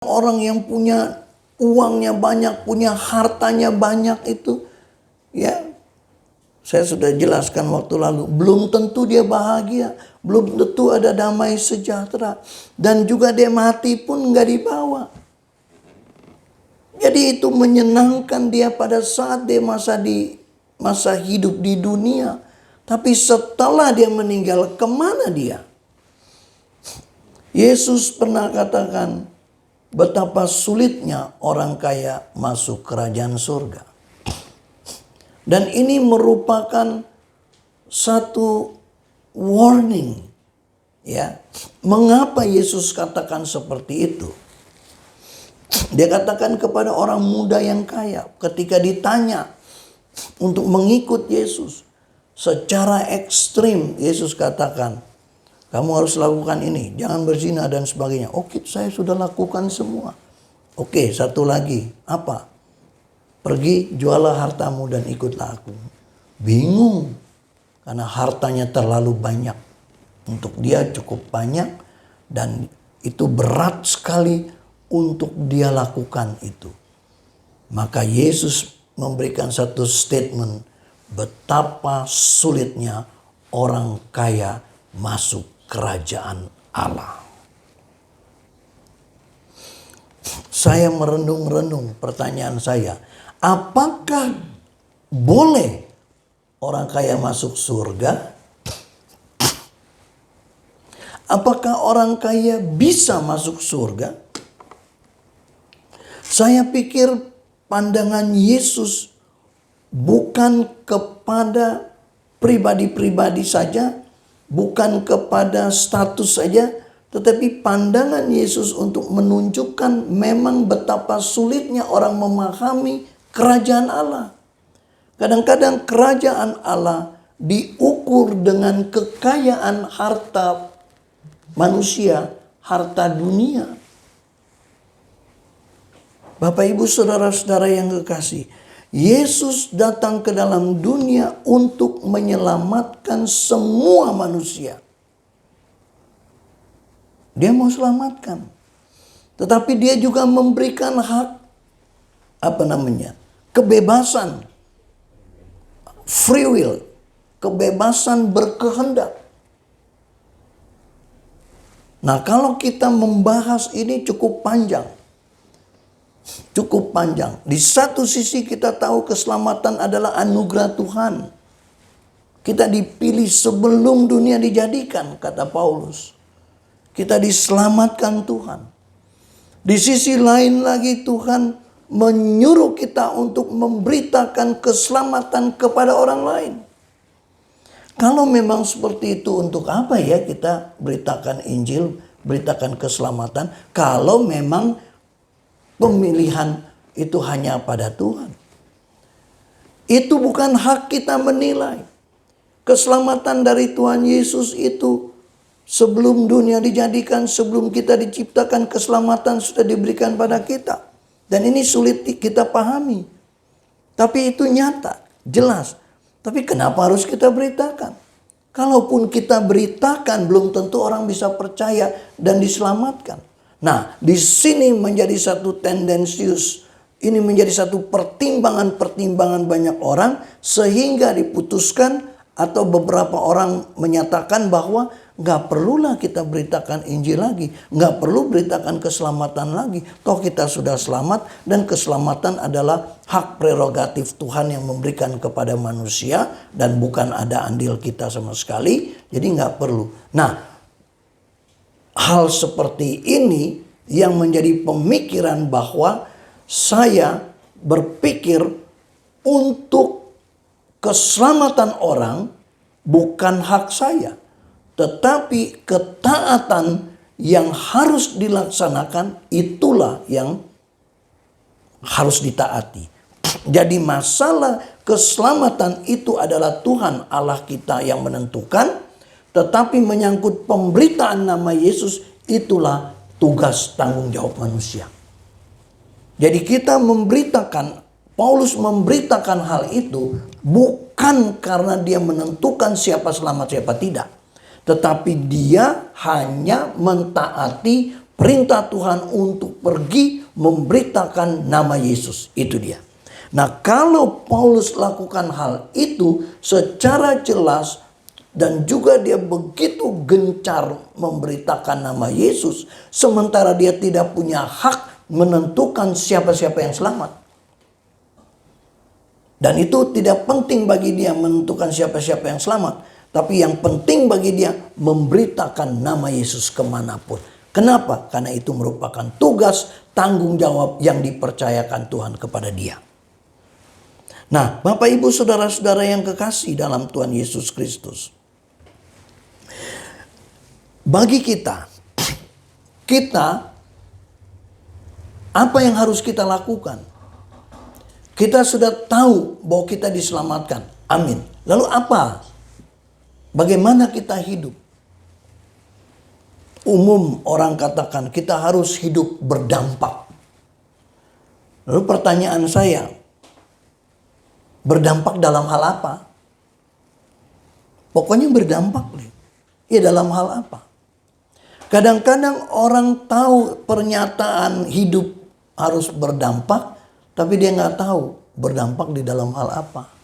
orang yang punya uangnya banyak, punya hartanya banyak itu, ya, saya sudah jelaskan waktu lalu, belum tentu dia bahagia, belum tentu ada damai sejahtera, dan juga dia mati pun nggak dibawa. Jadi itu menyenangkan dia pada saat dia masa hidup di dunia, tapi setelah dia meninggal, kemana dia? Yesus pernah katakan betapa sulitnya orang kaya masuk kerajaan surga. Dan ini merupakan satu warning, ya. Mengapa Yesus katakan seperti itu? Dia katakan kepada orang muda yang kaya ketika ditanya untuk mengikut Yesus secara ekstrim, Yesus katakan, kamu harus lakukan ini, jangan berzina dan sebagainya. Oke, saya sudah lakukan semua. Oke, satu lagi, apa? Pergi, jualah hartamu dan ikutlah aku. Bingung, karena hartanya terlalu banyak. Untuk dia cukup banyak, dan itu berat sekali untuk dia lakukan itu. Maka Yesus memberikan satu statement, betapa sulitnya orang kaya masuk kerajaan Allah. Saya merenung-renung, pertanyaan saya, apakah boleh orang kaya masuk surga? Apakah orang kaya bisa masuk surga? Saya pikir pandangan Yesus bukan kepada pribadi-pribadi saja, bukan kepada status saja, tetapi pandangan Yesus untuk menunjukkan memang betapa sulitnya orang memahami kerajaan Allah. Kadang-kadang kerajaan Allah diukur dengan kekayaan harta manusia, harta dunia. Bapak, Ibu, saudara-saudara yang kekasih, Yesus datang ke dalam dunia untuk menyelamatkan semua manusia. Dia mau selamatkan. Tetapi dia juga memberikan hak, kebebasan. Free will. Kebebasan berkehendak. Nah, kalau kita membahas ini cukup panjang. Cukup panjang. Di satu sisi kita tahu keselamatan adalah anugerah Tuhan. Kita dipilih sebelum dunia dijadikan, kata Paulus. Kita diselamatkan Tuhan. Di sisi lain lagi Tuhan menyuruh kita untuk memberitakan keselamatan kepada orang lain. Kalau memang seperti itu, untuk apa ya kita beritakan Injil, beritakan keselamatan, kalau memang pemilihan itu hanya pada Tuhan. Itu bukan hak kita menilai. Keselamatan dari Tuhan Yesus itu sebelum dunia dijadikan, sebelum kita diciptakan, keselamatan sudah diberikan pada kita. Dan ini sulit kita pahami. Tapi itu nyata, jelas. Tapi kenapa harus kita beritakan? Kalaupun kita beritakan, belum tentu orang bisa percaya dan diselamatkan. Nah, di sini menjadi satu tendensius. Ini menjadi satu pertimbangan-pertimbangan banyak orang. Sehingga diputuskan atau beberapa orang menyatakan bahwa gak perlulah kita beritakan Injil lagi. Gak perlu beritakan keselamatan lagi. Toh kita sudah selamat, dan keselamatan adalah hak prerogatif Tuhan yang memberikan kepada manusia. Dan bukan ada andil kita sama sekali. Jadi gak perlu. Nah, hal seperti ini yang menjadi pemikiran bahwa saya berpikir untuk keselamatan orang bukan hak saya. Tetapi ketaatan yang harus dilaksanakan itulah yang harus ditaati. Jadi masalah keselamatan itu adalah Tuhan Allah kita yang menentukan. Tetapi menyangkut pemberitaan nama Yesus, itulah tugas tanggung jawab manusia. Jadi kita memberitakan, Paulus memberitakan hal itu bukan karena dia menentukan siapa selamat siapa tidak. Tetapi dia hanya mentaati perintah Tuhan untuk pergi memberitakan nama Yesus. Itu dia. Nah, kalau Paulus lakukan hal itu secara jelas dan juga dia begitu gencar memberitakan nama Yesus, sementara dia tidak punya hak menentukan siapa-siapa yang selamat. Dan itu tidak penting bagi dia menentukan siapa-siapa yang selamat. Tapi yang penting bagi dia memberitakan nama Yesus kemanapun. Kenapa? Karena itu merupakan tugas, tanggung jawab yang dipercayakan Tuhan kepada dia. Nah, Bapak Ibu Saudara-saudara yang kekasih dalam Tuhan Yesus Kristus. Bagi kita, apa yang harus kita lakukan? Kita sudah tahu bahwa kita diselamatkan. Amin. Lalu apa? Bagaimana kita hidup? Umum orang katakan kita harus hidup berdampak. Lalu pertanyaan saya, berdampak dalam hal apa? Pokoknya berdampak. Ya dalam hal apa? Kadang-kadang orang tahu pernyataan hidup harus berdampak, tapi dia nggak tahu berdampak di dalam hal apa.